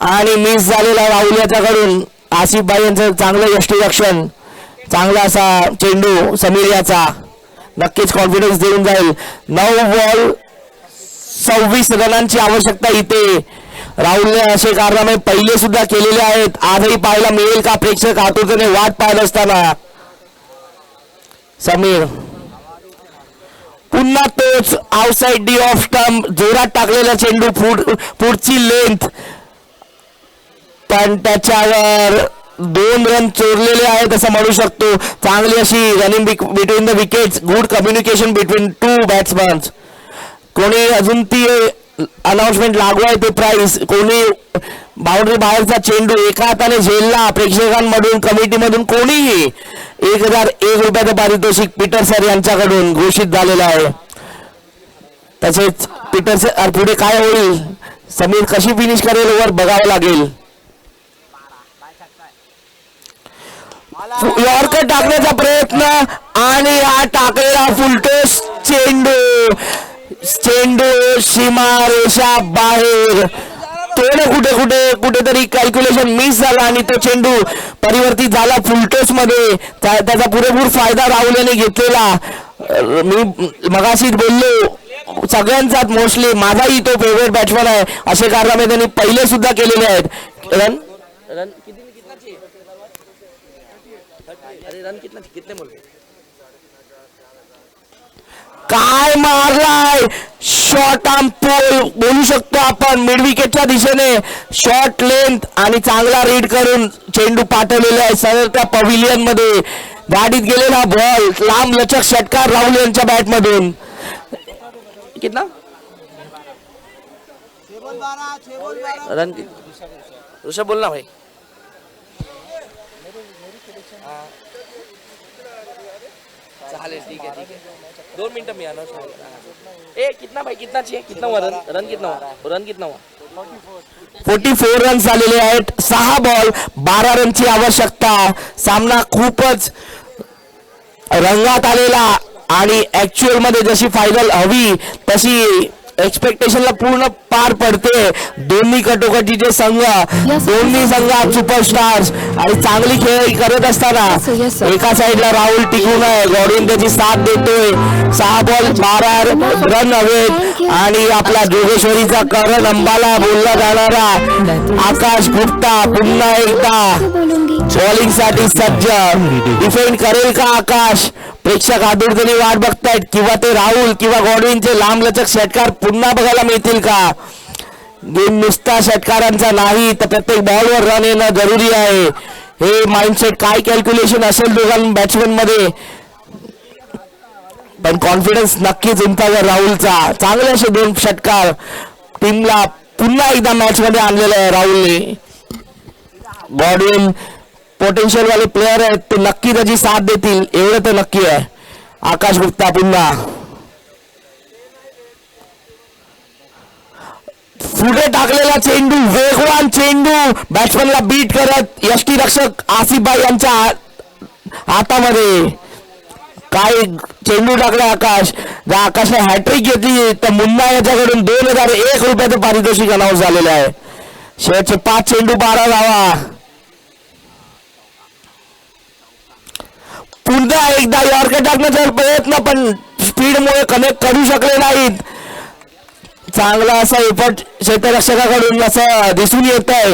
Speaker 3: आणि मिस झालेला राहुल याच्याकडून. आसिफ भाई यांचं चांगलं यष्टीरक्षण. चांगला असा चेंडू समीर याचा नक्कीच कॉन्फिडन्स देऊन जाईल. 9 बॉल 26 रनांची आवश्यकता इथे. राहुलने असे कारनामे पहिले सुद्धा केलेले आहेत, आजही पाहायला मिळेल का प्रेक्षक आतुरतेने वाट पाहत असताना. समीर पुन्हा तोच आउटसाइड डी ऑफ स्टंप जोरात टाकलेला चेंडू पुढची लेंथ, पण त्याच्यावर 2 रन चोरलेले आहेत असं म्हणू शकतो. चांगली अशी running between the wickets, good communication between 2 batsman. कोणी अजून ती अनाउन्समेंट लागू आहे ते प्राइस. कोणी बाउंड्री बाहेरचा चेंडू एका हाताने झेलला प्रेक्षकांमधून कमिटीमधून कोणीही 1001 रुपयाचं पारितोषिक पीटर सर यांच्याकडून घोषित झालेलं आहे. तसेच पीटर सर पुढे काय होईल, समीर कशी फिनिश करेल वर बघावं लागेल. यॉर्कर टाकण्याचा प्रयत्न आणि हा टाकलेला फुलटोस चेंडू सीमारेषा बाहेर. कुठेतरी कॅल्क्युलेशन मिस झाला आणि तो चेंडू परिवर्तित झाला फुलटोस मध्ये. त्याचा पुरेपूर फायदा राहुल यांनी घेतलेला. मी मगाशीच बोललो सगळ्यांचाच मोस्टली माझाही तो फेवरेट बॅट्समन आहे. असे कारनामे त्यांनी पहिले सुद्धा केलेले आहेत. रन रन काय मारलाय शॉर्ट आर्म पोल बोलू शकतो आपण. मिड विकेटच्या दिशेने शॉर्ट लेंथ आणि चांगला रीड करून चेंडू पाठवलेला आहे सरळ त्या पव्हिलियन मध्ये. गाडीत गेलेला बॉल लांब लचक षटकार राहुल यांच्या बॅट मधून. कितना रन ऋषभ बोल ना भाई. चालेल ठीक आहे 2 मिनिटं मी आलो. ए कितना भाई कितना चाहिए कितना हुआ रन कितना हुआ 44 रन झालेले आहेत. 6 बॉल 12 रनची आवश्यकता. सामना खूपच रंगात आलेला आणि ऍक्च्युअल मध्ये जशी फायनल हवी तशी एक्सपेक्टेशनला पूर्ण पार पडते. दोन्ही कटोकटीचे संघ दोन्ही संघात सुपरस्टार्स आणि चांगली खेळ करत असताना एका साईडला राहुल टिकून आहे. गॉडविन त्याची साथ देतोय. 6 बॉल 12 रन हवेत आणि आपला जोगेश्वरीचा करण अंबाला बोलला जाणारा आकाश गुप्ता पुन्हा एकदा बॉलिंग साठी सज्ज. डिफेंड करेल का आकाश. प्रेक्षक आतुरतेने वाट बघतायत किंवा ते राहुल किंवा गॉडविनचे लांबलचक षटकार पुन्हा बघायला मिळतील का. गेम नुसता षटकारांचा नाही तर प्रत्येक बॉलवर रन येणं जरुरी आहे. हे माइंडसेट काय कॅल्क्युलेशन असेल दोघां बॅट्समन मध्ये. पण कॉन्फिडन्स नक्कीच उंचावर राहुलचा. चांगले असे 2 षटकार टीमला पुन्हा एकदा मॅच मध्ये आणलेलं आहे राहुलने. गॉडविन पोटेन्शियल वाले प्लेयर आहेत ते नक्की त्याची साथ देतील एवढं तर नक्की आहे. आकाश गुप्ता पुन्हा पुढे टाकलेला चेंडू वेगवान चेंडू बॅट्समनला बीट करत यष्टीरक्षक आसिफ भाई यांच्या हातामध्ये. काय चेंडू टाकला आकाश. जर आकाशने हॅट्रिक घेतली तर मुन्ना याच्याकडून 2001 रुपयाचं पारितोषिक अनाऊन्स झालेलं आहे. शेवटचे 5 चेंडू 12 धावा. पुन्हा एकदा यॉर्कर टाकण्याचा प्रयत्न पण स्पीडमुळे कनेक्ट करू शकले नाहीत. चांगला असा एफर्ट क्षेत्ररक्षकाकडून असं दिसून येत आहे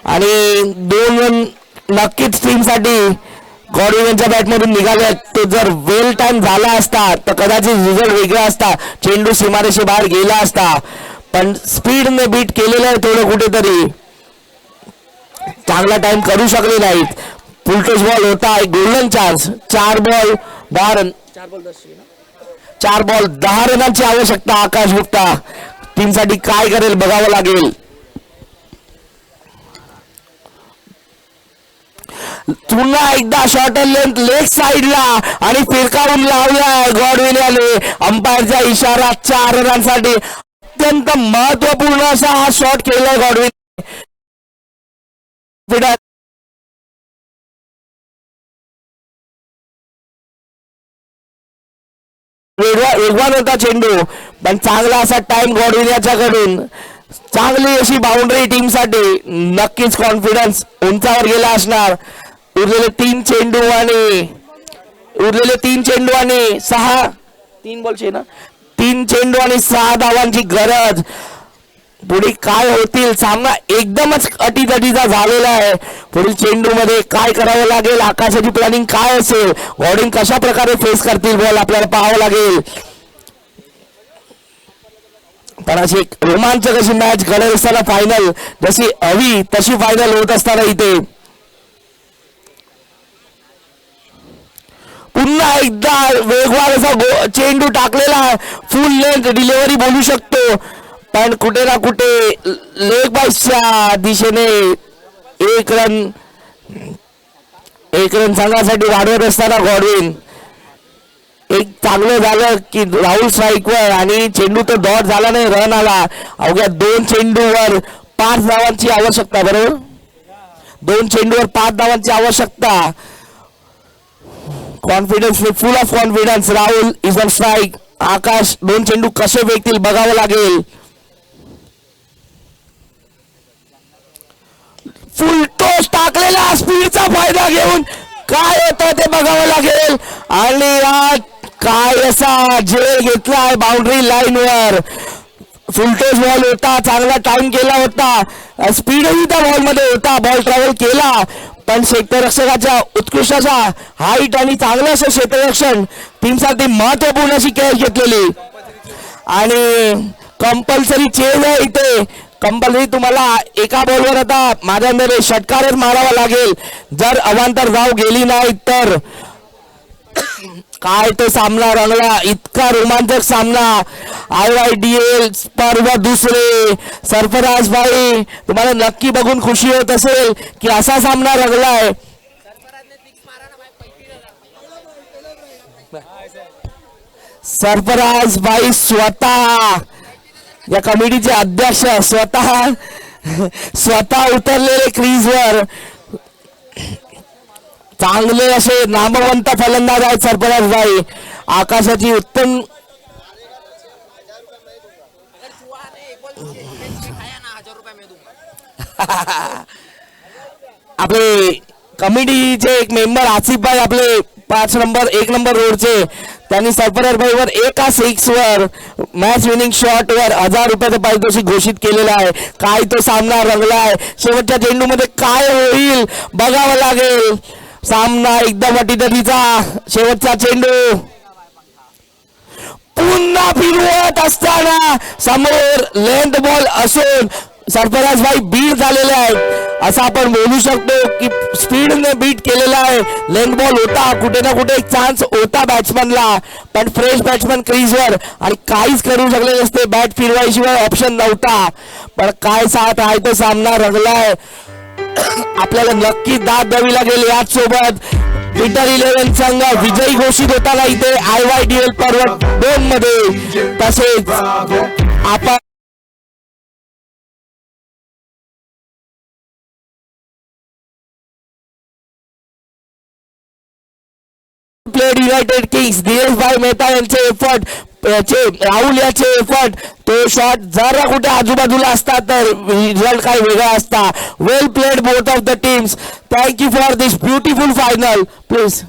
Speaker 3: आणि 2 रन नक्कीच टीमसाठी गॉडविन यांच्या बॅटमधून निघाले. तो जर वेल टाइम झाला असता तर कदाचित रिझल्ट वेगळा असता. चेंडू सीमारेषे बाहेर गेला असता पण स्पीडने बीट केलेलं आहे थोडं कुठेतरी. चांगला टाइम करू शकले नाहीत. फुलटॉस बॉल होता एक golden chance. 4 ball 10 run 4 ball 10 रनांची आवश्यकता. आकाश गुप्ता टीमसाठी काय करेल बघावं लागेल. पुन्हा एकदा शॉर्ट लेंथ लेग साइडला आणि फिरकावून लावलाय गॉडविन याने. अंपायरचा इशारा 4 रनांसाठी. अत्यंत महत्वपूर्ण असा हा शॉट केलाय गॉडविन. वेगवान होता चेंडू पण चांगला असा टाइम गॉडविन याच्याकडून. चांगली अशी बाउंड्री टीमसाठी. नक्कीच कॉन्फिडन्स उंचावर गेला असणार. उरलेले 3 चेंडू आणि 6 3 बॉलचे ना 3 चेंडू आणि 6 धावांची गरज. पुढे काय होतील. सामना एकदमच अटीतटीचा झालेला आहे. पुढील चेंडू मध्ये काय करावं लागेल. आकाशाची प्लॅनिंग काय असेल. गॉडविन कशा प्रकारे फेस करतील बॉल आपल्याला पाहावं लागेल. पण अशी एक रोमांचक अशी मॅच घडत असताना फायनल जशी हवी तशी फायनल होत असताना इथे पुन्हा एकदा वेगवान असा चेंडू टाकलेला. फुल लेंथ डिलिव्हरी बोलू शकतो पण कुठे ना कुठे लेग बाईसच्या दिशेने 1 रन संघासाठी वाढवत असताना गॉडविन. एक चांगलं झालं की राहुल स्ट्राईकवर आणि चेंडू तो डॉट झाला नाही रन आला. अवघ्या 2 चेंडूवर 5 धावांची आवश्यकता. बरोबर 2 चेंडूवर 5 धावांची आवश्यकता. Confidence full of confidence. Rahul is on strike. Akash 2 चेंडू कसे फेकतील बघावं लागेल. फुल टॉस टाकलेला स्पीडचा फायदा घेऊन काय होतं ते बघावं लागेल. आणि काय असा झेल घेतलाय बाउंड्री लाईन वर. फुलटोस बॉल होता, चांगला टाइम केला होता, स्पीडही त्या बॉल मध्ये होता, बॉल ट्रॅव्हल केला, पण क्षेत्ररक्षकाच्या उत्कृष्ट असा हाईट आणि चांगलं असं क्षेत्ररक्षण टीमसाठी महत्वपूर्ण अशी कॅच घेतलेली. आणि कंपल्सरी चेंज आहे इथे. कंपल्सरी तुम्हाला एका बॉलवर आता माझ्या अंदाजे षटकारच मारावा लागेल. जर अवांतर धाव गेली नाही तर. काय तो सामना रंगला, इतका रोमांचक सामना. IYDL पर्व दुसरे. सरफराज भाई तुम्हाला नक्की बघून खुशी होत असेल की असा सामना रंगलाय. सरफराज भाई स्वतः या कमिटीचे अध्यक्ष स्वतः उतरलेले क्रीजवर. चांगले असे नामवंत फलंदाज आहेत सरफराज भाई. आकाशाची उत्तम आपले कमिटीचे एक मेंबर आसिफ भाई आपले 1 नंबर रोडचे, त्यांनी सरफराज भाईवर एका 6 वर मॅच विनिंग शॉट वर 1000 रुपयाचं पारितोषिक घोषित केलेलं आहे. काय तो सामना रंगलाय. शेवटच्या चेंडूमध्ये काय होईल बघावं लागेल. सामना एकदम अटीतटीचा. शेवटचा चेंडू पुन्हा फिरवत असताना समोर लेंथ बॉल असून सरफराज भाई बीट झालेले आहेत असं आपण बोलू शकतो की स्पीडने बीट केलेला आहे. लेंथ बॉल होता, कुठे ना कुठे एक चान्स होता बॅट्समनला, पण फ्रेश बॅट्समन क्रीजवर आणि काहीच करू शकले नसते. बॅट फिरवायशिवाय ऑप्शन नव्हता. पण काय साथ आहे तो सामना रंगलाय. आपल्याला नक्की दाद द्यावी लागेल. याच सोबत विंटर 11 संघ विजयी घोषित होताना इथे IYDL पर्व 2 मध्ये. तसेच आपण प्लेड युनायटेड किंग्स दिनेश भाई मेहता यांचे एफर्ट, राहुल याचे एफर्ट, तो शॉट जरा कुठे आजूबाजूला असता तर रिझल्ट काही वेगळा असता. Well played both of the teams. Thank you for this beautiful final. Please